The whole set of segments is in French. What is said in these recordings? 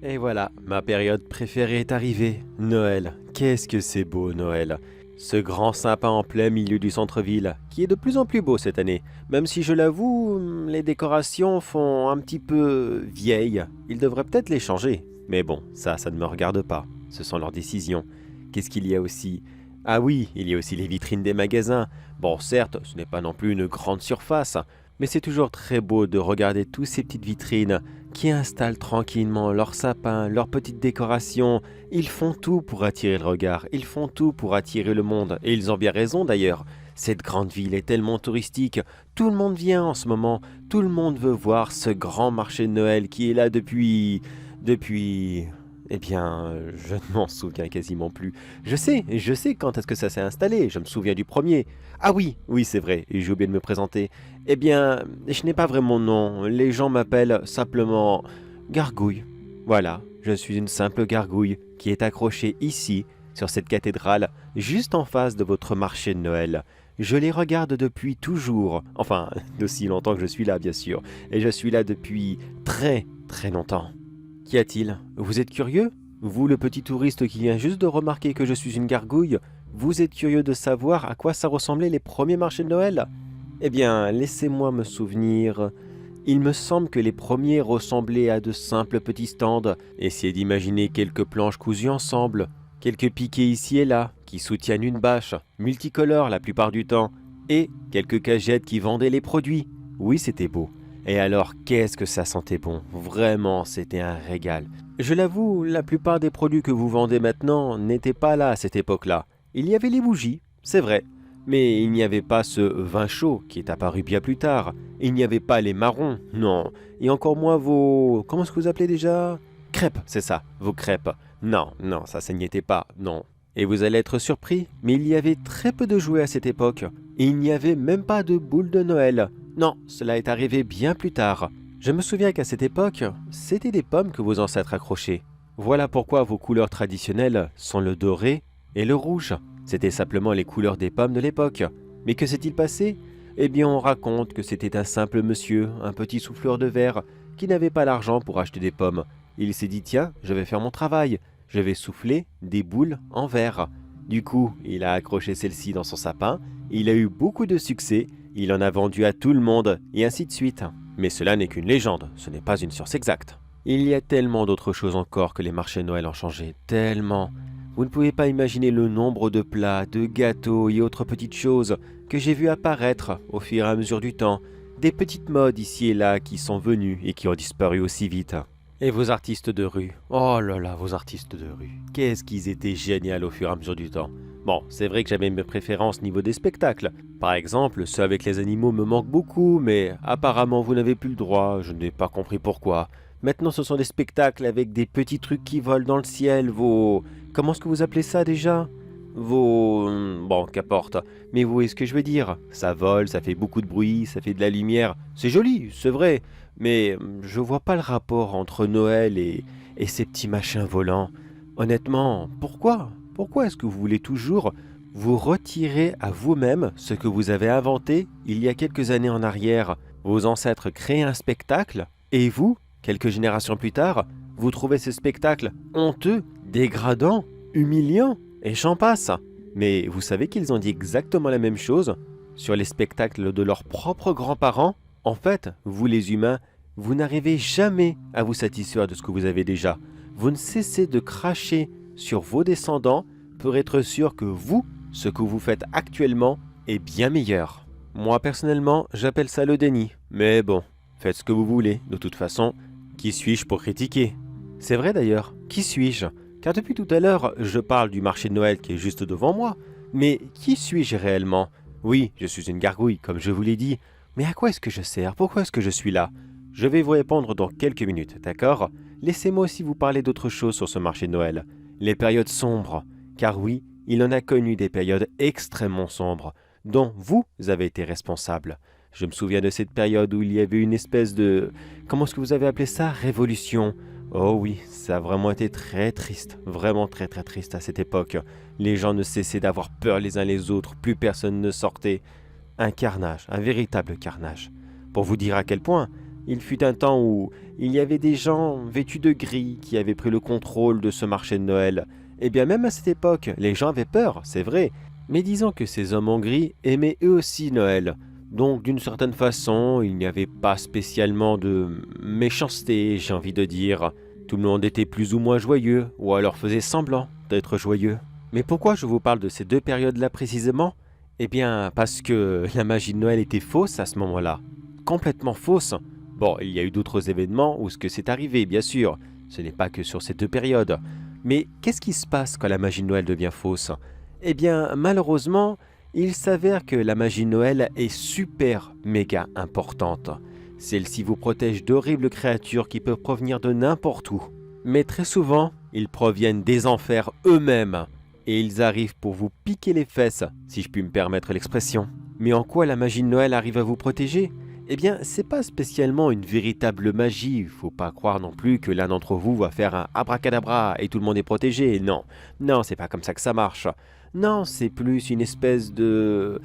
Et voilà, ma période préférée est arrivée. Noël. Qu'est-ce que c'est beau, Noël. Ce grand sapin en plein milieu du centre-ville, qui est de plus en plus beau cette année. Même si je l'avoue, les décorations font un petit peu vieilles. Ils devraient peut-être les changer. Mais bon, ça ne me regarde pas. Ce sont leurs décisions. Qu'est-ce qu'il y a aussi? Ah oui, il y a aussi les vitrines des magasins. Bon, certes, ce n'est pas non plus une grande surface, mais c'est toujours très beau de regarder toutes ces petites vitrines qui installent tranquillement leurs sapins, leurs petites décorations. Ils font tout pour attirer le regard, ils font tout pour attirer le monde, et ils ont bien raison d'ailleurs. Cette grande ville est tellement touristique, tout le monde vient en ce moment, tout le monde veut voir ce grand marché de Noël qui est là depuis... Eh bien, je ne m'en souviens quasiment plus. Je sais quand est-ce que ça s'est installé, je me souviens du premier. Ah oui, oui c'est vrai, et j'ai oublié de me présenter. Eh bien, je n'ai pas vraiment de nom, les gens m'appellent simplement Gargouille. Voilà, je suis une simple gargouille qui est accrochée ici, sur cette cathédrale, juste en face de votre marché de Noël. Je les regarde depuis toujours, enfin, d'aussi longtemps que je suis là bien sûr, et je suis là depuis très très longtemps. Qu'y a-t-il? Vous êtes curieux? Vous, le petit touriste qui vient juste de remarquer que je suis une gargouille, vous êtes curieux de savoir à quoi ça ressemblait les premiers marchés de Noël? Eh bien, laissez-moi me souvenir. Il me semble que les premiers ressemblaient à de simples petits stands. Essayez d'imaginer quelques planches cousues ensemble, quelques piquets ici et là, qui soutiennent une bâche, multicolores la plupart du temps, et quelques cagettes qui vendaient les produits. Oui, c'était beau. Et alors, qu'est-ce que ça sentait bon. Vraiment, c'était un régal. Je l'avoue, la plupart des produits que vous vendez maintenant n'étaient pas là à cette époque-là. Il y avait les bougies, c'est vrai. Mais il n'y avait pas ce vin chaud qui est apparu bien plus tard. Il n'y avait pas les marrons, non. Et encore moins vos... Comment est-ce que vous appelez déjà? Crêpes, c'est ça, vos crêpes. Non, non, ça n'y était pas, non. Et vous allez être surpris, mais il y avait très peu de jouets à cette époque. Et il n'y avait même pas de boules de Noël. Non, cela est arrivé bien plus tard. Je me souviens qu'à cette époque, c'était des pommes que vos ancêtres accrochaient. Voilà pourquoi vos couleurs traditionnelles sont le doré et le rouge. C'était simplement les couleurs des pommes de l'époque. Mais que s'est-il passé? Eh bien, on raconte que c'était un simple monsieur, un petit souffleur de verre, qui n'avait pas l'argent pour acheter des pommes. Il s'est dit, tiens, je vais faire mon travail. Je vais souffler des boules en verre. Du coup, il a accroché celle-ci dans son sapin. Il a eu beaucoup de succès. Il en a vendu à tout le monde, et ainsi de suite. Mais cela n'est qu'une légende, ce n'est pas une science exacte. Il y a tellement d'autres choses encore que les marchés de Noël ont changé, tellement. Vous ne pouvez pas imaginer le nombre de plats, de gâteaux et autres petites choses que j'ai vu apparaître au fur et à mesure du temps. Des petites modes ici et là qui sont venues et qui ont disparu aussi vite. Et vos artistes de rue, oh là là, vos artistes de rue, qu'est-ce qu'ils étaient géniaux au fur et à mesure du temps. Bon, c'est vrai que j'avais mes préférences niveau des spectacles. Par exemple, ceux avec les animaux me manquent beaucoup, mais apparemment vous n'avez plus le droit, je n'ai pas compris pourquoi. Maintenant ce sont des spectacles avec des petits trucs qui volent dans le ciel, vos... Comment est-ce que vous appelez ça déjà? Vos... Bon, qu'importe. Mais vous voyez ce que je veux dire? Ça vole, ça fait beaucoup de bruit, ça fait de la lumière. C'est joli, c'est vrai. Mais je vois pas le rapport entre Noël et ces petits machins volants. Honnêtement, pourquoi? Pourquoi est-ce que vous voulez toujours vous retirer à vous-même ce que vous avez inventé il y a quelques années en arrière? Vos ancêtres créaient un spectacle et vous, quelques générations plus tard, vous trouvez ce spectacle honteux, dégradant, humiliant et j'en passe. Mais vous savez qu'ils ont dit exactement la même chose sur les spectacles de leurs propres grands-parents? En fait, vous les humains, vous n'arrivez jamais à vous satisfaire de ce que vous avez déjà. Vous ne cessez de cracher sur vos descendants pour être sûr que vous, ce que vous faites actuellement, est bien meilleur. Moi personnellement, j'appelle ça le déni. Mais bon, faites ce que vous voulez. De toute façon, qui suis-je pour critiquer? C'est vrai d'ailleurs, qui suis-je? Car depuis tout à l'heure, je parle du marché de Noël qui est juste devant moi. Mais qui suis-je réellement? Oui, je suis une gargouille, comme je vous l'ai dit. Mais à quoi est-ce que je sers? Pourquoi est-ce que je suis là? Je vais vous répondre dans quelques minutes, d'accord? Laissez-moi aussi vous parler d'autre chose sur ce marché de Noël. Les périodes sombres. Car oui, il en a connu des périodes extrêmement sombres, dont vous avez été responsable. Je me souviens de cette période où il y avait une espèce de... Comment est-ce que vous avez appelé ça? Révolution. Oh oui, ça a vraiment été très triste, vraiment très très triste à cette époque. Les gens ne cessaient d'avoir peur les uns les autres, plus personne ne sortait. Un carnage, un véritable carnage. Pour vous dire à quel point, Il fut un temps où il y avait des gens vêtus de gris qui avaient pris le contrôle de ce marché de Noël. Et bien même à cette époque, les gens avaient peur, c'est vrai. Mais disons que ces hommes en gris aimaient eux aussi Noël. Donc d'une certaine façon, il n'y avait pas spécialement de méchanceté, j'ai envie de dire. Tout le monde était plus ou moins joyeux, ou alors faisait semblant d'être joyeux. Mais pourquoi je vous parle de ces deux périodes-là précisément? Eh bien, parce que la magie de Noël était fausse à ce moment-là. Complètement fausse. Bon, il y a eu d'autres événements où ce que c'est arrivé, bien sûr. Ce n'est pas que sur ces deux périodes. Mais qu'est-ce qui se passe quand la magie de Noël devient fausse? Eh bien, malheureusement, il s'avère que la magie de Noël est super méga importante. Celle-ci vous protège d'horribles créatures qui peuvent provenir de n'importe où. Mais très souvent, ils proviennent des enfers eux-mêmes. Et ils arrivent pour vous piquer les fesses, si je puis me permettre l'expression. Mais en quoi la magie de Noël arrive à vous protéger? Eh bien, c'est pas spécialement une véritable magie. Faut pas croire non plus que l'un d'entre vous va faire un abracadabra et tout le monde est protégé. Non, non, c'est pas comme ça que ça marche. Non, c'est plus une espèce de...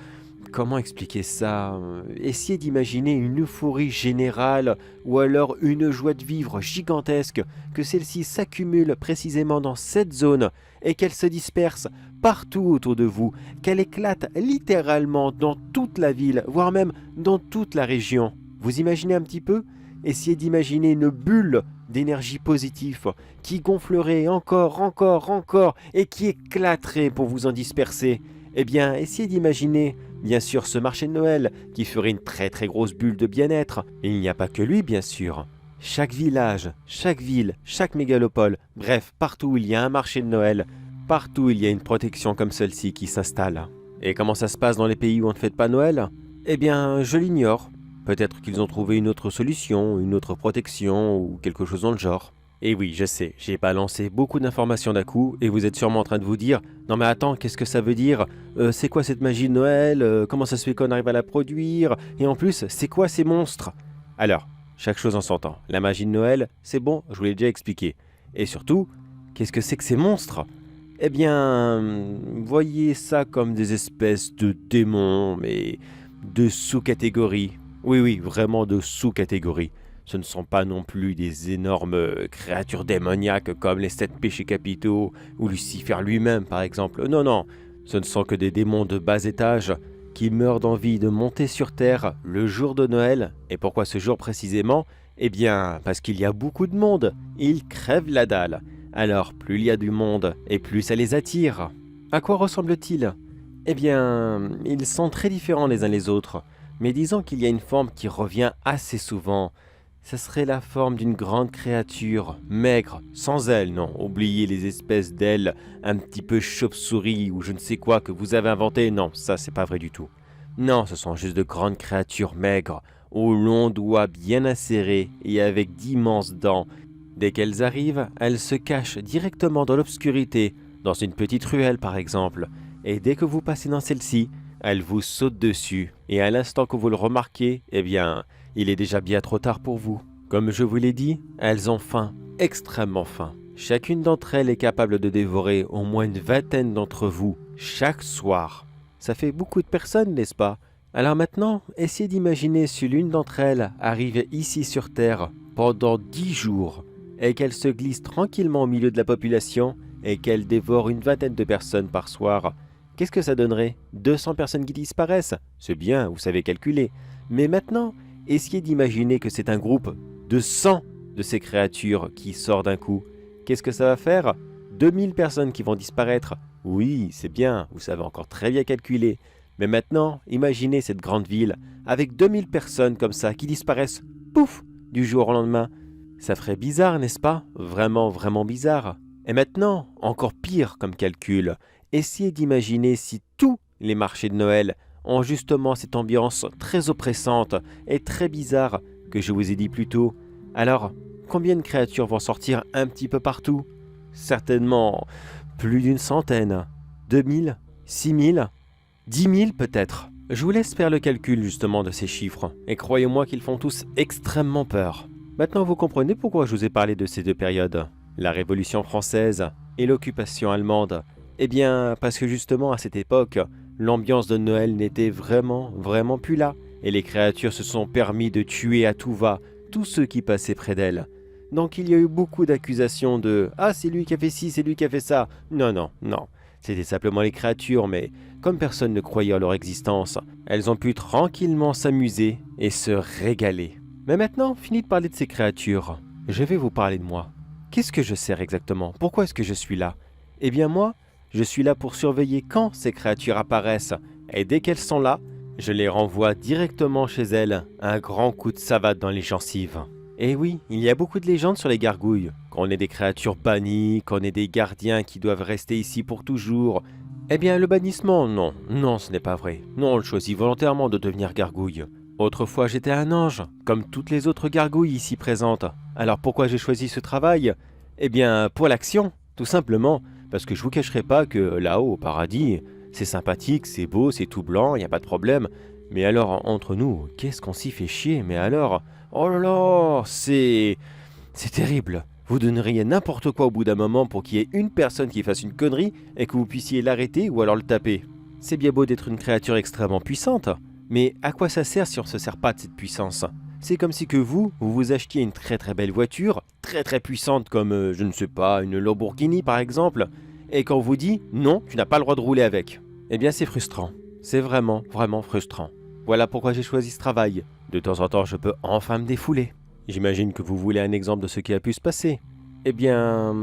Comment expliquer ça? Essayez d'imaginer une euphorie générale ou alors une joie de vivre gigantesque, que celle-ci s'accumule précisément dans cette zone et qu'elle se disperse partout autour de vous, qu'elle éclate littéralement dans toute la ville, voire même dans toute la région. Vous imaginez un petit peu? Essayez d'imaginer une bulle d'énergie positive qui gonflerait encore et qui éclaterait pour vous en disperser. Eh bien, essayez d'imaginer, bien sûr, ce marché de Noël qui ferait une très grosse bulle de bien-être. Et il n'y a pas que lui, bien sûr. Chaque village, chaque ville, chaque mégalopole, bref, partout où il y a un marché de Noël, partout il y a une protection comme celle-ci qui s'installe. Et comment ça se passe dans les pays où on ne fête pas Noël? Eh bien, je l'ignore. Peut-être qu'ils ont trouvé une autre solution, une autre protection ou quelque chose dans le genre. Et oui, je sais, j'ai balancé beaucoup d'informations d'un coup et vous êtes sûrement en train de vous dire « Non mais attends, qu'est-ce que ça veut dire? C'est quoi cette magie de Noël? Comment ça se fait qu'on arrive à la produire? Et en plus, c'est quoi ces monstres ?» Alors, chaque chose en son temps. La magie de Noël, c'est bon, je vous l'ai déjà expliqué. Et surtout, qu'est-ce que c'est que ces monstres? Eh bien, voyez ça comme des espèces de démons, mais de sous-catégories. Oui, vraiment de sous-catégories. Ce ne sont pas non plus des énormes créatures démoniaques comme les 7 péchés capitaux ou Lucifer lui-même par exemple. Non, ce ne sont que des démons de bas étage qui meurent d'envie de monter sur Terre le jour de Noël. Et pourquoi ce jour précisément? Eh bien, parce qu'il y a beaucoup de monde. Ils crèvent la dalle. Alors, plus il y a du monde et plus ça les attire. À quoi ressemblent-ils? Eh bien, ils sont très différents les uns les autres. Mais disons qu'il y a une forme qui revient assez souvent. Ce serait la forme d'une grande créature, maigre, sans ailes, non, oubliez les espèces d'ailes un petit peu chauve-souris ou je ne sais quoi que vous avez inventé, non, ça c'est pas vrai du tout. Non, ce sont juste de grandes créatures maigres, aux longs doigts bien acérés et avec d'immenses dents. Dès qu'elles arrivent, elles se cachent directement dans l'obscurité, dans une petite ruelle par exemple, et dès que vous passez dans celle-ci, elles vous sautent dessus, et à l'instant que vous le remarquez, eh bien... il est déjà bien trop tard pour vous. Comme je vous l'ai dit, elles ont faim, extrêmement faim. Chacune d'entre elles est capable de dévorer au moins une vingtaine d'entre vous chaque soir. Ça fait beaucoup de personnes, n'est-ce pas? Alors maintenant, essayez d'imaginer si l'une d'entre elles arrive ici sur Terre pendant 10 jours et qu'elle se glisse tranquillement au milieu de la population et qu'elle dévore une vingtaine de personnes par soir. Qu'est-ce que ça donnerait? 200 personnes qui disparaissent? C'est bien, vous savez calculer. Mais maintenant, essayez d'imaginer que c'est un groupe de 100 de ces créatures qui sort d'un coup. Qu'est-ce que ça va faire? 2000 personnes qui vont disparaître. Oui, c'est bien, vous savez encore très bien calculer. Mais maintenant, imaginez cette grande ville avec 2000 personnes comme ça qui disparaissent, pouf, du jour au lendemain. Ça ferait bizarre, n'est-ce pas? Vraiment bizarre. Et maintenant, encore pire comme calcul, essayez d'imaginer si tous les marchés de Noël ont justement cette ambiance très oppressante et très bizarre que je vous ai dit plus tôt. Alors, combien de créatures vont sortir un petit peu partout? Certainement plus d'une centaine. 2000? 6000? 10 000 peut-être. Je vous laisse faire le calcul justement de ces chiffres, et croyez-moi qu'ils font tous extrêmement peur. Maintenant vous comprenez pourquoi je vous ai parlé de ces deux périodes, la Révolution française et l'occupation allemande. Eh bien, parce que justement à cette époque, l'ambiance de Noël n'était vraiment plus là, et les créatures se sont permis de tuer à tout va tous ceux qui passaient près d'elle. Donc il y a eu beaucoup d'accusations de « Ah, c'est lui qui a fait ci, c'est lui qui a fait ça ». Non, non, non. C'était simplement les créatures, mais comme personne ne croyait en leur existence, elles ont pu tranquillement s'amuser et se régaler. Mais maintenant, fini de parler de ces créatures. Je vais vous parler de moi. Qu'est-ce que je sers exactement? Pourquoi est-ce que je suis là? Eh bien moi, je suis là pour surveiller quand ces créatures apparaissent. Et dès qu'elles sont là, je les renvoie directement chez elles, un grand coup de savate dans les gencives. Et oui, il y a beaucoup de légendes sur les gargouilles, qu'on est des créatures bannies, qu'on est des gardiens qui doivent rester ici pour toujours. Eh bien, le bannissement, non, non, ce n'est pas vrai. Non, on le choisit volontairement de devenir gargouille. Autrefois, j'étais un ange, comme toutes les autres gargouilles ici présentes. Alors pourquoi j'ai choisi ce travail? Eh bien, pour l'action, tout simplement, parce que je vous cacherai pas que là-haut, au paradis, c'est sympathique, c'est beau, c'est tout blanc, il n'y a pas de problème. Mais alors, entre nous, qu'est-ce qu'on s'y fait chier? Mais alors, oh là là, c'est terrible. Vous donneriez n'importe quoi au bout d'un moment pour qu'il y ait une personne qui fasse une connerie et que vous puissiez l'arrêter ou alors le taper. C'est bien beau d'être une créature extrêmement puissante, mais à quoi ça sert si on ne se sert pas de cette puissance? C'est comme si que vous vous achetiez une très très belle voiture, très très puissante comme, je ne sais pas, une Lamborghini par exemple, et qu'on vous dit « non, tu n'as pas le droit de rouler avec ». Eh bien c'est frustrant. C'est vraiment, vraiment frustrant. Voilà pourquoi j'ai choisi ce travail. De temps en temps, je peux enfin me défouler. J'imagine que vous voulez un exemple de ce qui a pu se passer. Eh bien...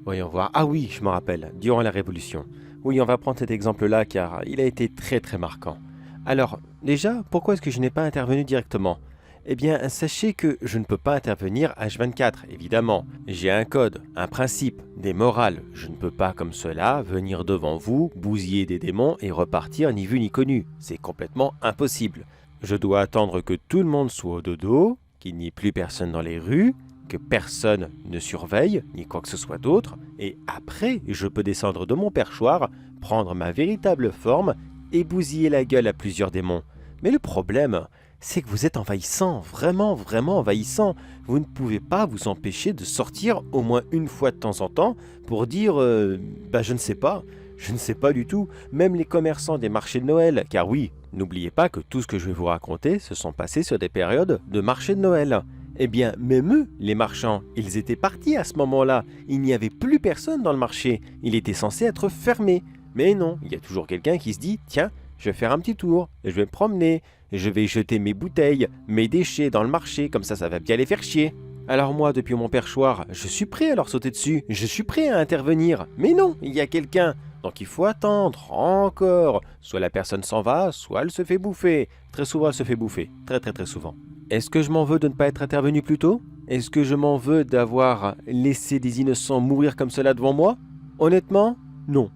voyons voir. Ah oui, je me rappelle, durant la Révolution. Oui, on va prendre cet exemple-là car il a été très très marquant. Alors, déjà, pourquoi est-ce que je n'ai pas intervenu directement? Eh bien, sachez que je ne peux pas intervenir H24, évidemment. J'ai un code, un principe, des morales. Je ne peux pas, comme cela, venir devant vous, bousiller des démons et repartir ni vu ni connu. C'est complètement impossible. Je dois attendre que tout le monde soit au dodo, qu'il n'y ait plus personne dans les rues, que personne ne surveille, ni quoi que ce soit d'autre, et après, je peux descendre de mon perchoir, prendre ma véritable forme et bousiller la gueule à plusieurs démons. Mais le problème, c'est que vous êtes envahissant, vraiment, vraiment envahissant. Vous ne pouvez pas vous empêcher de sortir au moins une fois de temps en temps pour dire je ne sais pas du tout. Même les commerçants des marchés de Noël, car oui, n'oubliez pas que tout ce que je vais vous raconter se sont passés sur des périodes de marché de Noël. Eh bien, même eux, les marchands, ils étaient partis à ce moment-là. Il n'y avait plus personne dans le marché. Il était censé être fermé. Mais non, il y a toujours quelqu'un qui se dit « Tiens, je vais faire un petit tour, je vais me promener, je vais jeter mes bouteilles, mes déchets dans le marché, comme ça va bien les faire chier. » Alors moi, depuis mon perchoir, je suis prêt à leur sauter dessus, je suis prêt à intervenir. Mais non, il y a quelqu'un. Donc il faut attendre, encore. Soit la personne s'en va, soit elle se fait bouffer. Très souvent, elle se fait bouffer. Très très très souvent. Est-ce que je m'en veux de ne pas être intervenu plus tôt? Est-ce que je m'en veux d'avoir laissé des innocents mourir comme cela devant moi? Honnêtement, non.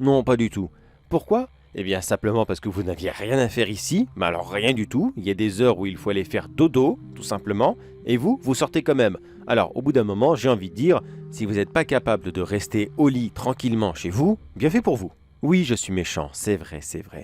Non, pas du tout. Pourquoi? Eh bien, simplement parce que vous n'aviez rien à faire ici, mais alors rien du tout. Il y a des heures où il faut aller faire dodo, tout simplement, et vous sortez quand même. Alors, au bout d'un moment, j'ai envie de dire, si vous n'êtes pas capable de rester au lit tranquillement chez vous, bien fait pour vous. Oui, je suis méchant, c'est vrai,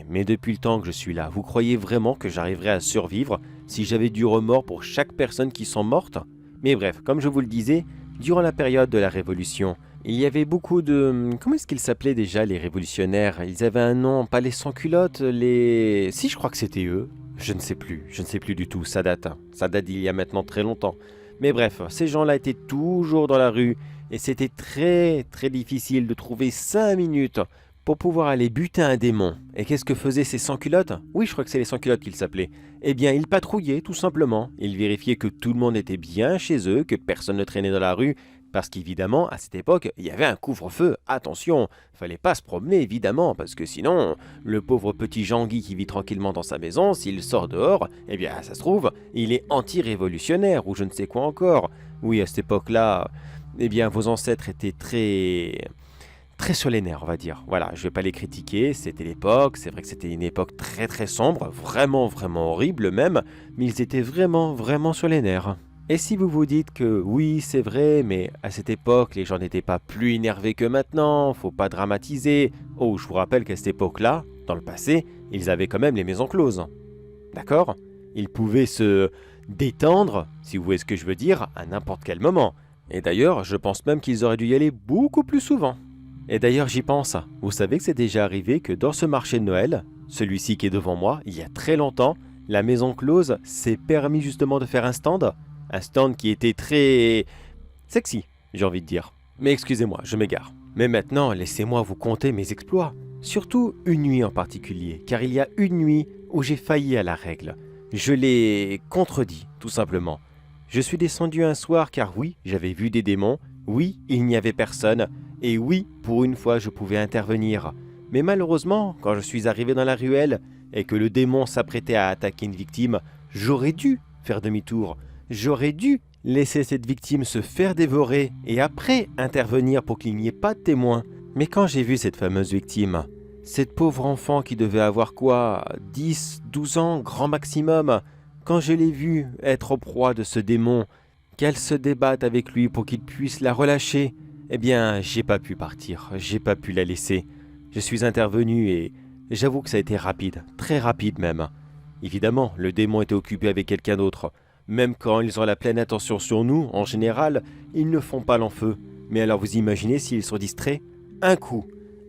mais depuis le temps que je suis là, vous croyez vraiment que j'arriverais à survivre si j'avais du remords pour chaque personne qui sont mortes? Mais bref, comme je vous le disais, durant la période de la Révolution, il y avait beaucoup de... Comment est-ce qu'ils s'appelaient déjà, les révolutionnaires? Ils avaient un nom, pas les sans-culottes, les... Si, je crois que c'était eux. Je ne sais plus du tout, ça date. Ça date d'il y a maintenant très longtemps. Mais bref, ces gens-là étaient toujours dans la rue, et c'était très très difficile de trouver 5 minutes pour pouvoir aller buter un démon. Et qu'est-ce que faisaient ces sans-culottes? Oui, je crois que c'est les sans-culottes qu'ils s'appelaient. Eh bien, ils patrouillaient, tout simplement. Ils vérifiaient que tout le monde était bien chez eux, que personne ne traînait dans la rue, parce qu'évidemment, à cette époque, il y avait un couvre-feu. Attention, fallait pas se promener, évidemment, parce que sinon, le pauvre petit Jean-Guy qui vit tranquillement dans sa maison, s'il sort dehors, eh bien, ça se trouve, il est anti-révolutionnaire, ou je ne sais quoi encore. Oui, à cette époque-là, eh bien, vos ancêtres étaient très sur les nerfs, on va dire. Voilà, je vais pas les critiquer, c'était l'époque, c'est vrai que c'était une époque très très sombre, vraiment vraiment horrible même, mais ils étaient vraiment sur les nerfs. Et si vous vous dites que oui, c'est vrai, mais à cette époque, les gens n'étaient pas plus énervés que maintenant, faut pas dramatiser. Oh, je vous rappelle qu'à cette époque-là, dans le passé, ils avaient quand même les maisons closes. D'accord? Ils pouvaient se détendre, si vous voyez ce que je veux dire, à n'importe quel moment. Et d'ailleurs, je pense même qu'ils auraient dû y aller beaucoup plus souvent. Et d'ailleurs, j'y pense. Vous savez que c'est déjà arrivé que dans ce marché de Noël, celui-ci qui est devant moi, il y a très longtemps, La maison close s'est permis justement de faire un stand qui était très sexy, j'ai envie de dire. Mais excusez-moi, je m'égare. Mais maintenant, laissez-moi vous conter mes exploits. Surtout une nuit en particulier, car il y a une nuit où j'ai failli à la règle. Je l'ai contredit, tout simplement. Je suis descendu un soir car oui, j'avais vu des démons, oui, il n'y avait personne, et oui, pour une fois, je pouvais intervenir. Mais malheureusement, quand je suis arrivé dans la ruelle et que le démon s'apprêtait à attaquer une victime, j'aurais dû faire demi-tour. J'aurais dû laisser cette victime se faire dévorer et après intervenir pour qu'il n'y ait pas de témoin. Mais quand j'ai vu cette fameuse victime, cette pauvre enfant qui devait avoir quoi, 10, 12 ans, grand maximum, quand je l'ai vue être en proie de ce démon, qu'elle se débatte avec lui pour qu'il puisse la relâcher, eh bien, j'ai pas pu partir, j'ai pas pu la laisser. Je suis intervenu et j'avoue que ça a été rapide, très rapide même. Évidemment, le démon était occupé avec quelqu'un d'autre. Même quand ils ont la pleine attention sur nous, en général, ils ne font pas l'enfeu. Mais alors vous imaginez s'ils sont distraits? Un coup,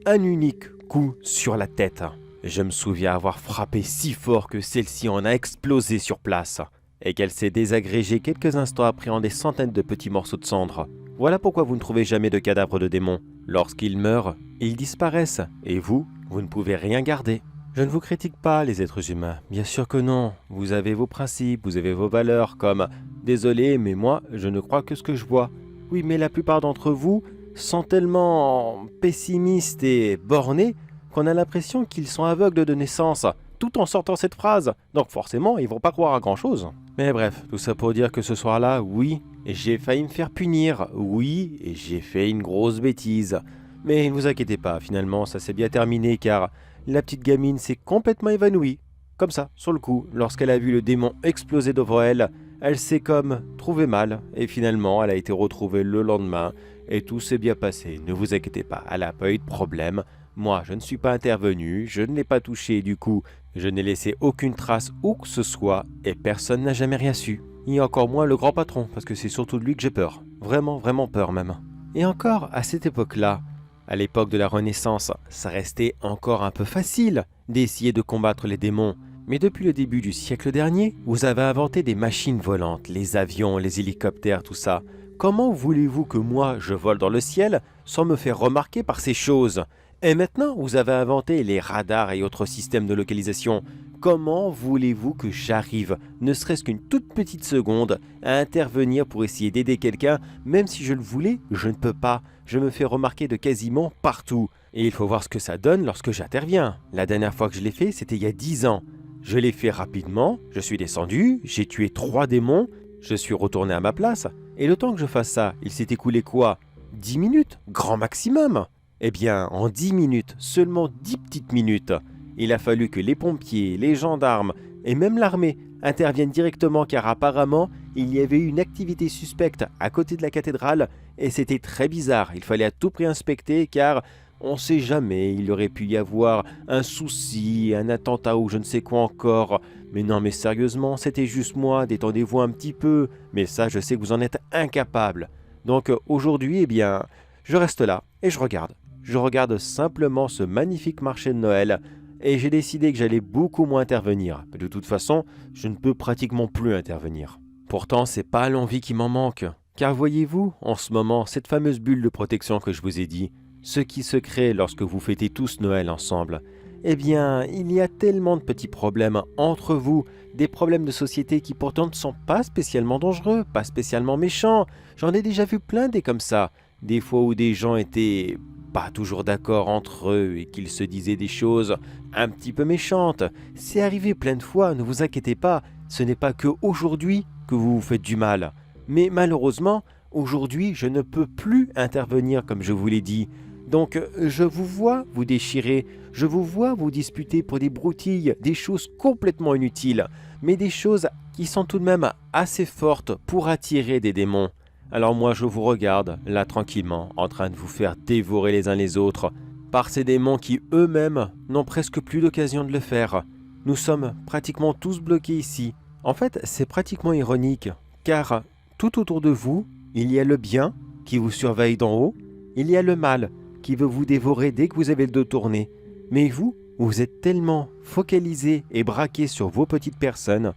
un unique coup sur la tête. Je me souviens avoir frappé si fort que celle-ci en a explosé sur place et qu'elle s'est désagrégée quelques instants après en des centaines de petits morceaux de cendres. Voilà pourquoi vous ne trouvez jamais de cadavre de démon. Lorsqu'ils meurent, ils disparaissent et vous ne pouvez rien garder. Je ne vous critique pas, les êtres humains, bien sûr que non. Vous avez vos principes, vous avez vos valeurs, comme « Désolé, mais moi, je ne crois que ce que je vois ». Oui, mais la plupart d'entre vous sont tellement pessimistes et bornés qu'on a l'impression qu'ils sont aveugles de naissance, tout en sortant cette phrase. Donc forcément, ils vont pas croire à grand-chose. Mais bref, tout ça pour dire que ce soir-là, oui, j'ai failli me faire punir. Oui, et j'ai fait une grosse bêtise. Mais ne vous inquiétez pas, finalement, ça s'est bien terminé car la petite gamine s'est complètement évanouie. Comme ça, sur le coup, lorsqu'elle a vu le démon exploser devant elle, elle s'est comme trouvée mal. Et finalement, elle a été retrouvée le lendemain et tout s'est bien passé. Ne vous inquiétez pas, elle n'a pas eu de problème. Moi, je ne suis pas intervenu, je ne l'ai pas touché, du coup, je n'ai laissé aucune trace où que ce soit et personne n'a jamais rien su. Et encore moins le grand patron, parce que c'est surtout de lui que j'ai peur. Vraiment, vraiment peur même. Et encore, à cette époque-là, à l'époque de la Renaissance, ça restait encore un peu facile d'essayer de combattre les démons. Mais depuis le début du siècle dernier, vous avez inventé des machines volantes, les avions, les hélicoptères, tout ça. Comment voulez-vous que moi, je vole dans le ciel sans me faire remarquer par ces choses ? Et maintenant, vous avez inventé les radars et autres systèmes de localisation. Comment voulez-vous que j'arrive, ne serait-ce qu'une toute petite seconde, à intervenir pour essayer d'aider quelqu'un, même si je le voulais, je ne peux pas. Je me fais remarquer de quasiment partout. Et il faut voir ce que ça donne lorsque j'interviens. La dernière fois que je l'ai fait, c'était il y a 10 ans. Je l'ai fait rapidement, je suis descendu, j'ai tué 3 démons, je suis retourné à ma place. Et le temps que je fasse ça, il s'est écoulé quoi? 10 minutes, grand maximum. Eh bien, en 10 minutes, seulement 10 petites minutes, il a fallu que les pompiers, les gendarmes et même l'armée interviennent directement car apparemment, il y avait eu une activité suspecte à côté de la cathédrale et c'était très bizarre. Il fallait à tout prix inspecter car on ne sait jamais, il aurait pu y avoir un souci, un attentat ou je ne sais quoi encore. Mais non, mais sérieusement, c'était juste moi, détendez-vous un petit peu. Mais ça, je sais que vous en êtes incapable. Donc aujourd'hui, eh bien, je reste là et je regarde. Je regarde simplement ce magnifique marché de Noël et j'ai décidé que j'allais beaucoup moins intervenir. De toute façon, je ne peux pratiquement plus intervenir. Pourtant, c'est pas l'envie qui m'en manque. Car voyez-vous, en ce moment, cette fameuse bulle de protection que je vous ai dit, ce qui se crée lorsque vous fêtez tous Noël ensemble, eh bien, il y a tellement de petits problèmes entre vous, des problèmes de société qui pourtant ne sont pas spécialement dangereux, pas spécialement méchants. J'en ai déjà vu plein des comme ça. Des fois où des gens étaient pas toujours d'accord entre eux et qu'ils se disaient des choses un petit peu méchantes. C'est arrivé plein de fois, ne vous inquiétez pas, ce n'est pas que aujourd'hui que vous vous faites du mal. Mais malheureusement, aujourd'hui, je ne peux plus intervenir comme je vous l'ai dit. Donc, je vous vois vous déchirer, je vous vois vous disputer pour des broutilles, des choses complètement inutiles, mais des choses qui sont tout de même assez fortes pour attirer des démons. Alors moi je vous regarde, là tranquillement, en train de vous faire dévorer les uns les autres, par ces démons qui eux-mêmes n'ont presque plus d'occasion de le faire. Nous sommes pratiquement tous bloqués ici. En fait, c'est pratiquement ironique, car tout autour de vous, il y a le bien qui vous surveille d'en haut, il y a le mal qui veut vous dévorer dès que vous avez le dos tourné. Mais vous êtes tellement focalisé et braqué sur vos petites personnes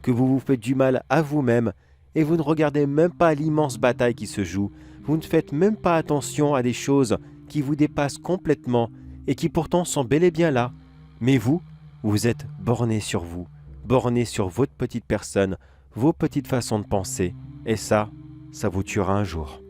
que vous vous faites du mal à vous-même et vous ne regardez même pas l'immense bataille qui se joue. Vous ne faites même pas attention à des choses qui vous dépassent complètement et qui pourtant sont bel et bien là. Mais vous êtes borné sur vous, borné sur votre petite personne, vos petites façons de penser. Et ça vous tuera un jour.